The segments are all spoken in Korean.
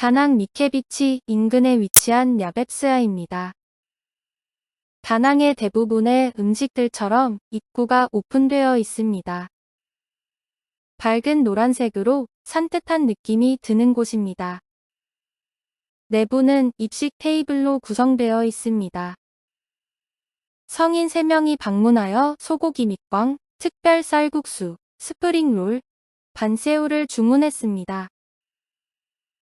다낭 미케비치 인근에 위치한 랴뵳스아입니다. 다낭의 대부분의 음식들처럼 입구가 오픈되어 있습니다. 밝은 노란색으로 산뜻한 느낌이 드는 곳입니다. 내부는 입식 테이블로 구성되어 있습니다. 성인 3명이 방문하여 소고기 밑광, 특별 쌀국수, 스프링롤, 반새우를 주문했습니다.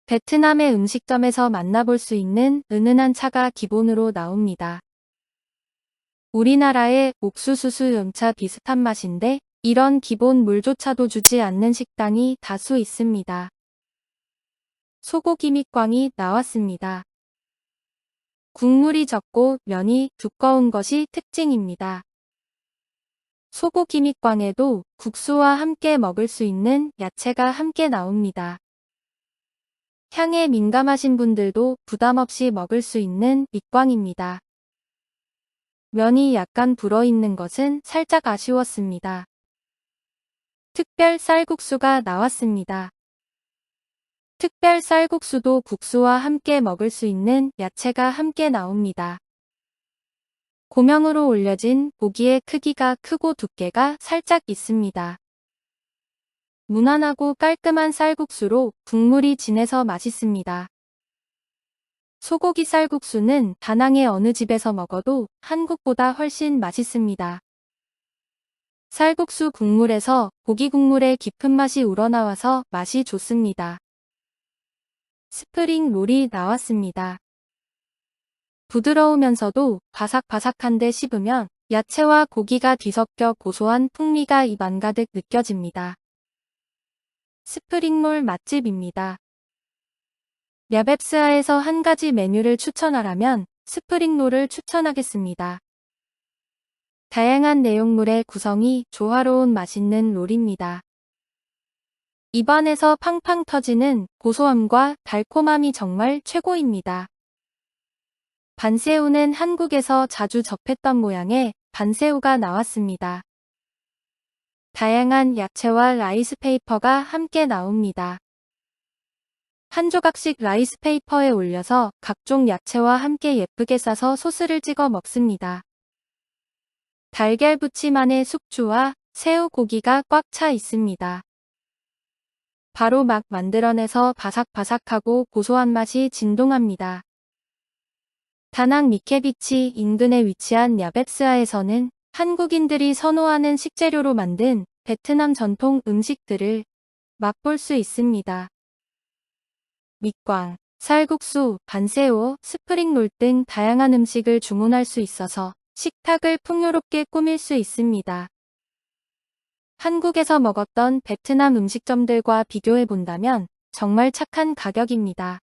베트남의 음식점에서 만나볼 수 있는 은은한 차가 기본으로 나옵니다. 우리나라의 옥수수 연차 비슷한 맛인데 이런 기본 물조차도 주지 않는 식당이 다수 있습니다. 소고기 밑광이 나왔습니다. 국물이 적고 면이 두꺼운 것이 특징입니다. 소고기 밑광에도 국수와 함께 먹을 수 있는 야채가 함께 나옵니다. 향에 민감하신 분들도 부담 없이 먹을 수 있는 밑광입니다. 면이 약간 불어있는 것은 살짝 아쉬웠습니다. 특별 쌀국수가 나왔습니다. 특별 쌀국수도 국수와 함께 먹을 수 있는 야채가 함께 나옵니다. 고명으로 올려진 고기의 크기가 크고 두께가 살짝 있습니다. 무난하고 깔끔한 쌀국수로 국물이 진해서 맛있습니다. 소고기 쌀국수는 다낭의 어느 집에서 먹어도 한국보다 훨씬 맛있습니다. 쌀국수 국물에서 고기 국물의 깊은 맛이 우러나와서 맛이 좋습니다. 스프링 롤이 나왔습니다. 부드러우면서도 바삭바삭한데 씹으면 야채와 고기가 뒤섞여 고소한 풍미가 입 안 가득 느껴집니다. 스프링롤 맛집입니다. 랴뵳스아에서 한 가지 메뉴를 추천하라면 스프링롤을 추천하겠습니다. 다양한 내용물의 구성이 조화로운 맛있는 롤입니다. 입안에서 팡팡 터지는 고소함과 달콤함이 정말 최고입니다. 반새우는 한국에서 자주 접했던 모양의 반새우가 나왔습니다. 다양한 야채와 라이스페이퍼가 함께 나옵니다. 한 조각씩 라이스페이퍼에 올려서 각종 야채와 함께 예쁘게 싸서 소스를 찍어 먹습니다. 달걀 부침 안에 숙주와 새우 고기가 꽉 차 있습니다. 바로 막 만들어내서 바삭바삭하고 고소한 맛이 진동합니다. 다낭 미케비치 인근에 위치한 랴뵳스아에서는 한국인들이 선호하는 식재료로 만든 베트남 전통 음식들을 맛볼 수 있습니다. 밑광, 쌀국수, 반새우, 스프링롤 등 다양한 음식을 주문할 수 있어서 식탁을 풍요롭게 꾸밀 수 있습니다. 한국에서 먹었던 베트남 음식점들과 비교해 본다면 정말 착한 가격입니다.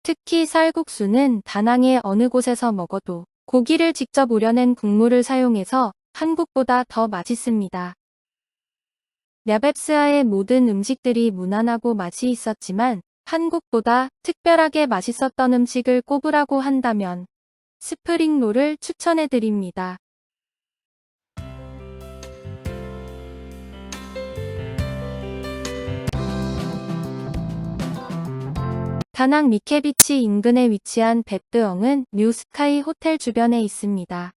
특히 쌀국수는 다낭의 어느 곳에서 먹어도 고기를 직접 우려낸 국물을 사용해서 한국보다 더 맛있습니다. 랴뵳스아의 모든 음식들이 무난하고 맛이 있었지만 한국보다 특별하게 맛있었던 음식을 꼽으라고 한다면 스프링롤을 추천해드립니다. 다낭 미케비치 인근에 위치한 베뜨엉은 뉴스카이 호텔 주변에 있습니다.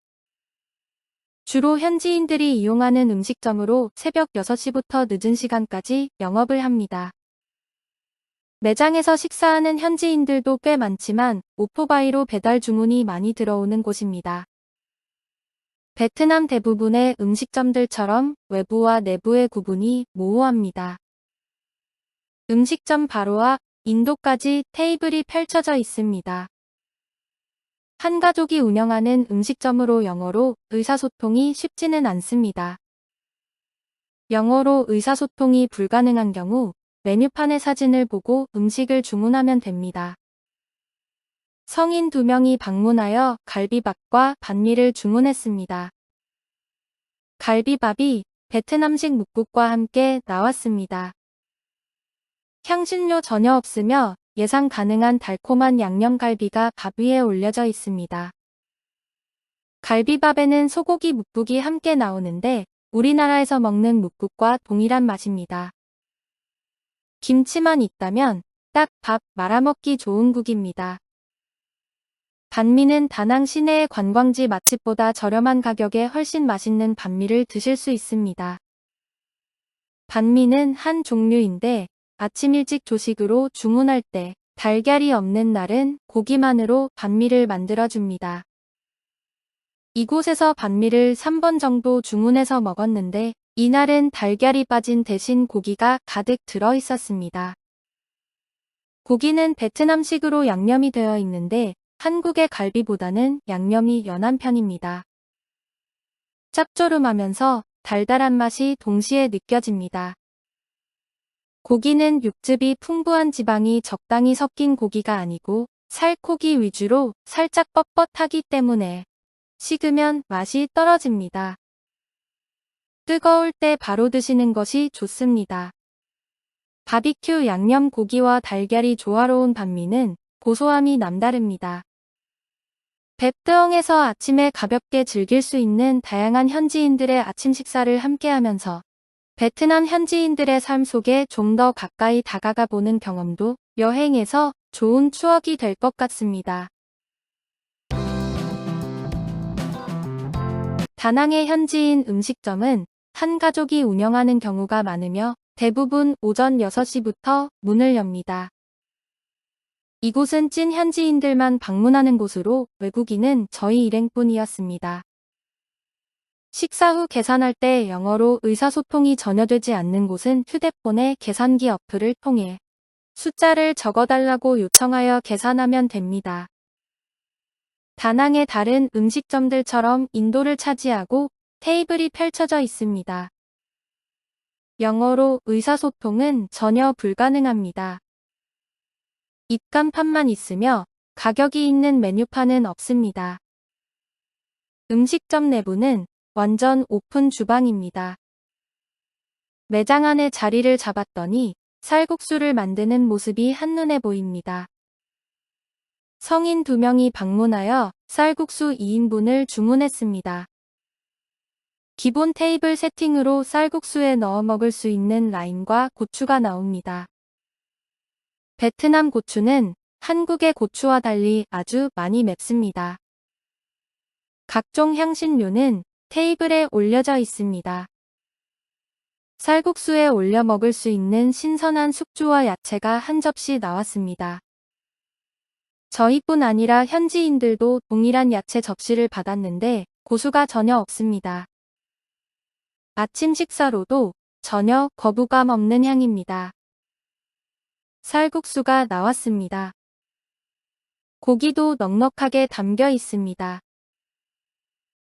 주로 현지인들이 이용하는 음식점으로 새벽 6시부터 늦은 시간까지 영업을 합니다. 매장에서 식사하는 현지인들도 꽤 많지만 오토바이로 배달 주문이 많이 들어오는 곳입니다. 베트남 대부분의 음식점들처럼 외부와 내부의 구분이 모호합니다. 음식점 바로 앞 인도까지 테이블이 펼쳐져 있습니다. 한 가족이 운영하는 음식점으로 영어로 의사소통이 쉽지는 않습니다. 영어로 의사소통이 불가능한 경우 메뉴판의 사진을 보고 음식을 주문하면 됩니다. 성인 2명이 방문하여 갈비밥과 반미를 주문했습니다. 갈비밥이 베트남식 묵국과 함께 나왔습니다. 향신료 전혀 없으며 예상 가능한 달콤한 양념갈비가 밥 위에 올려져 있습니다. 갈비밥에는 소고기 묵국이 함께 나오는데 우리나라에서 먹는 묵국과 동일한 맛입니다. 김치만 있다면 딱 밥 말아먹기 좋은 국입니다. 반미는 다낭 시내의 관광지 맛집보다 저렴한 가격에 훨씬 맛있는 반미를 드실 수 있습니다. 반미는 한 종류인데 아침 일찍 조식으로 주문할 때 달걀이 없는 날은 고기만으로 반미를 만들어줍니다. 이곳에서 반미를 3번 정도 주문해서 먹었는데 이날은 달걀이 빠진 대신 고기가 가득 들어 있었습니다. 고기는 베트남식으로 양념이 되어 있는데 한국의 갈비보다는 양념이 연한 편입니다. 짭조름하면서 달달한 맛이 동시에 느껴집니다. 고기는 육즙이 풍부한 지방이 적당히 섞인 고기가 아니고 살코기 위주로 살짝 뻣뻣하기 때문에 식으면 맛이 떨어집니다. 뜨거울 때 바로 드시는 것이 좋습니다. 바비큐 양념 고기와 달걀이 조화로운 반미는 고소함이 남다릅니다. 벳드엉에서 아침에 가볍게 즐길 수 있는 다양한 현지인들의 아침 식사를 함께하면서 베트남 현지인들의 삶 속에 좀 더 가까이 다가가 보는 경험도 여행에서 좋은 추억이 될 것 같습니다. 다낭의 현지인 음식점은 한 가족이 운영하는 경우가 많으며 대부분 오전 6시부터 문을 엽니다. 이곳은 찐 현지인들만 방문하는 곳으로 외국인은 저희 일행뿐이었습니다. 식사 후 계산할 때 영어로 의사소통이 전혀 되지 않는 곳은 휴대폰의 계산기 어플을 통해 숫자를 적어달라고 요청하여 계산하면 됩니다. 다낭의 다른 음식점들처럼 인도를 차지하고 테이블이 펼쳐져 있습니다. 영어로 의사소통은 전혀 불가능합니다. 입간판만 있으며 가격이 있는 메뉴판은 없습니다. 음식점 내부는 완전 오픈 주방입니다. 매장 안에 자리를 잡았더니 쌀국수를 만드는 모습이 한눈에 보입니다. 성인 2명이 방문하여 쌀국수 2인분을 주문했습니다. 기본 테이블 세팅으로 쌀국수에 넣어 먹을 수 있는 라임과 고추가 나옵니다. 베트남 고추는 한국의 고추와 달리 아주 많이 맵습니다. 각종 향신료는 테이블에 올려져 있습니다. 쌀국수에 올려 먹을 수 있는 신선한 숙주와 야채가 한 접시 나왔습니다. 저희뿐 아니라 현지인들도 동일한 야채 접시를 받았는데 고수가 전혀 없습니다. 아침 식사로도 전혀 거부감 없는 향입니다. 쌀국수가 나왔습니다. 고기도 넉넉하게 담겨 있습니다.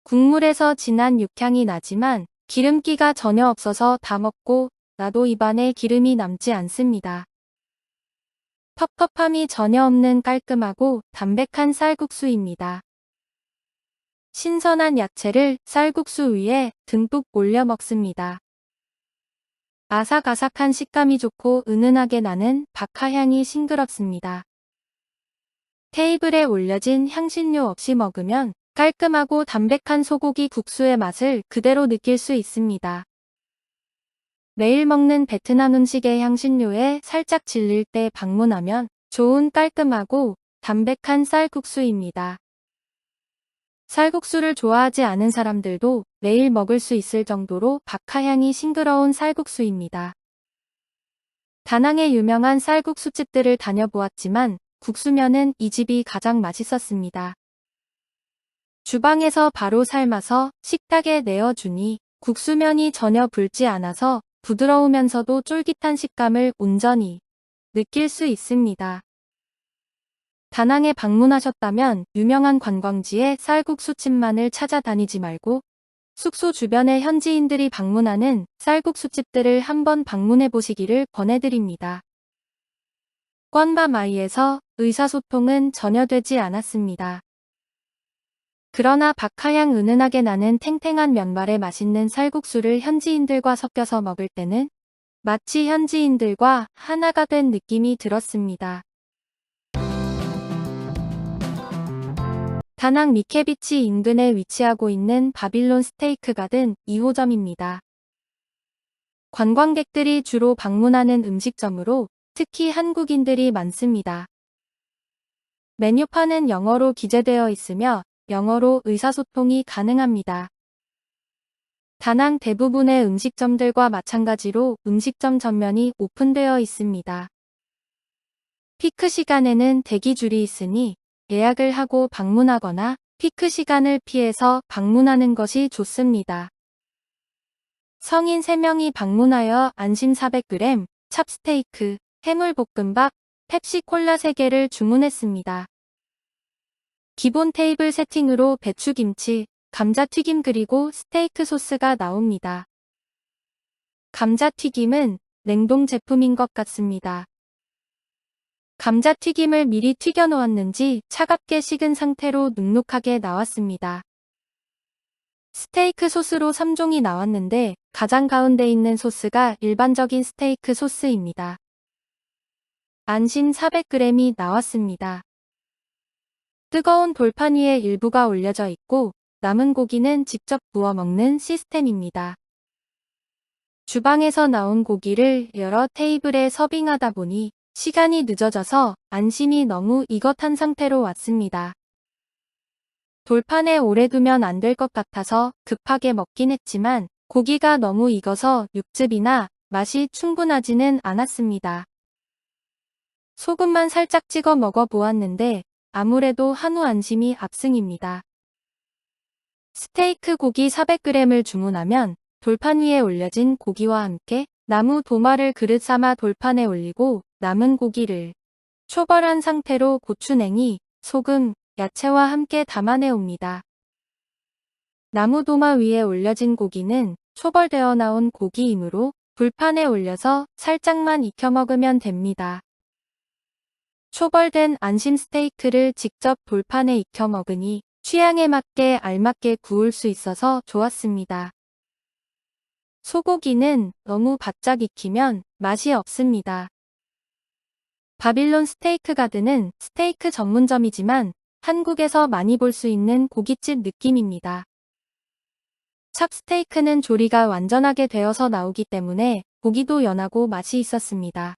국물에서 진한 육향이 나지만 기름기가 전혀 없어서 다 먹고 나도 입안에 기름이 남지 않습니다. 텁텁함이 전혀 없는 깔끔하고 담백한 쌀국수입니다. 신선한 야채를 쌀국수 위에 듬뿍 올려 먹습니다. 아삭아삭한 식감이 좋고 은은하게 나는 박하향이 싱그럽습니다. 테이블에 올려진 향신료 없이 먹으면 깔끔하고 담백한 소고기 국수의 맛을 그대로 느낄 수 있습니다. 매일 먹는 베트남 음식의 향신료에 살짝 질릴 때 방문하면 좋은 깔끔하고 담백한 쌀국수입니다. 쌀국수를 좋아하지 않은 사람들도 매일 먹을 수 있을 정도로 박하향이 싱그러운 쌀국수입니다. 다낭의 유명한 쌀국수집들을 다녀보았지만 국수면은 이 집이 가장 맛있었습니다. 주방에서 바로 삶아서 식탁에 내어주니 국수면이 전혀 불지 않아서 부드러우면서도 쫄깃한 식감을 온전히 느낄 수 있습니다. 다낭에 방문하셨다면 유명한 관광지의 쌀국수집만을 찾아다니지 말고 숙소 주변의 현지인들이 방문하는 쌀국수집들을 한번 방문해 보시기를 권해드립니다. 꼰바마이에서 의사소통은 전혀 되지 않았습니다. 그러나 박하향 은은하게 나는 탱탱한 면발의 맛있는 쌀국수를 현지인들과 섞여서 먹을 때는 마치 현지인들과 하나가 된 느낌이 들었습니다. 다낭 미케비치 인근에 위치하고 있는 바빌론 스테이크 가든 2호점입니다. 관광객들이 주로 방문하는 음식점으로 특히 한국인들이 많습니다. 메뉴판은 영어로 기재되어 있으며 영어로 의사소통이 가능합니다. 다낭 대부분의 음식점들과 마찬가지로 음식점 전면이 오픈되어 있습니다. 피크 시간에는 대기줄이 있으니 예약을 하고 방문하거나 피크 시간을 피해서 방문하는 것이 좋습니다. 성인 3명이 방문하여 안심 400g, 찹스테이크, 해물볶음밥, 펩시콜라 3개를 주문했습니다. 기본 테이블 세팅으로 배추김치, 감자튀김 그리고 스테이크 소스가 나옵니다. 감자튀김은 냉동 제품인 것 같습니다. 감자튀김을 미리 튀겨 놓았는지 차갑게 식은 상태로 눅눅하게 나왔습니다. 스테이크 소스로 3종이 나왔는데 가장 가운데 있는 소스가 일반적인 스테이크 소스입니다. 안심 400g이 나왔습니다. 뜨거운 돌판 위에 일부가 올려져 있고 남은 고기는 직접 구워 먹는 시스템입니다. 주방에서 나온 고기를 여러 테이블에 서빙하다 보니 시간이 늦어져서 안심이 너무 익어탄 상태로 왔습니다. 돌판에 오래 두면 안 될 것 같아서 급하게 먹긴 했지만 고기가 너무 익어서 육즙이나 맛이 충분하지는 않았습니다. 소금만 살짝 찍어 먹어보았는데 아무래도 한우 안심이 압승입니다. 스테이크 고기 400g을 주문하면 돌판 위에 올려진 고기와 함께 나무 도마를 그릇 삼아 돌판에 올리고 남은 고기를 초벌한 상태로 고추냉이, 소금, 야채와 함께 담아내 옵니다. 나무 도마 위에 올려진 고기는 초벌되어 나온 고기이므로 불판에 올려서 살짝만 익혀 먹으면 됩니다. 초벌된 안심 스테이크를 직접 돌판에 익혀 먹으니 취향에 맞게 알맞게 구울 수 있어서 좋았습니다. 소고기는 너무 바짝 익히면 맛이 없습니다. 바빌론 스테이크 가든은 스테이크 전문점이지만 한국에서 많이 볼 수 있는 고깃집 느낌입니다. 찹스테이크는 조리가 완전하게 되어서 나오기 때문에 고기도 연하고 맛이 있었습니다.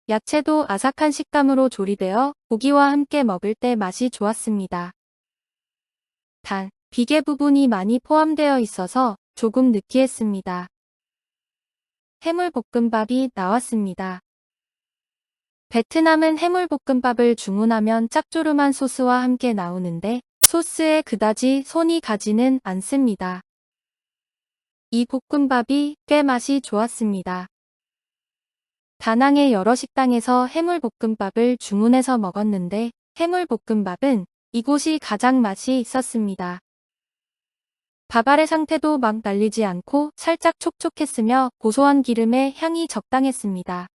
야채도 아삭한 식감으로 조리되어 고기와 함께 먹을 때 맛이 좋았습니다. 단, 비계 부분이 많이 포함되어 있어서 조금 느끼했습니다. 해물볶음밥이 나왔습니다. 베트남은 해물볶음밥을 주문하면 짭조름한 소스와 함께 나오는데 소스에 그다지 손이 가지는 않습니다. 이 볶음밥이 꽤 맛이 좋았습니다. 다낭의 여러 식당에서 해물볶음밥을 주문해서 먹었는데 해물볶음밥은 이곳이 가장 맛이 있었습니다. 밥알의 상태도 막 날리지 않고 살짝 촉촉했으며 고소한 기름의 향이 적당했습니다.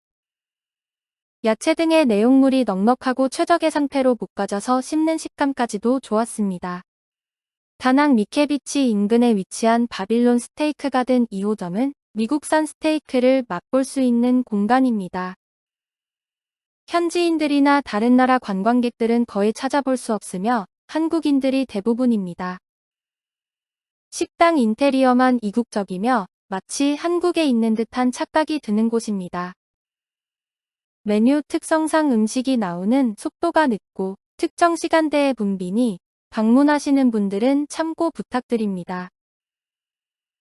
야채 등의 내용물이 넉넉하고 최적의 상태로 볶아져서 씹는 식감까지도 좋았습니다. 다낭 미케비치 인근에 위치한 바빌론 스테이크 가든 2호점은 미국산 스테이크를 맛볼 수 있는 공간입니다. 현지인들이나 다른 나라 관광객들은 거의 찾아볼 수 없으며 한국인들이 대부분입니다. 식당 인테리어만 이국적이며 마치 한국에 있는 듯한 착각이 드는 곳입니다. 메뉴 특성상 음식이 나오는 속도가 늦고 특정 시간대에 붐비니 방문하시는 분들은 참고 부탁드립니다.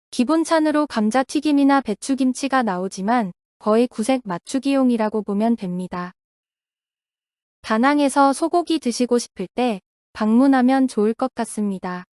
기본 찬으로 감자튀김이나 배추김치가 나오지만 거의 구색 맞추기용이라고 보면 됩니다. 다낭에서 소고기 드시고 싶을 때 방문하면 좋을 것 같습니다.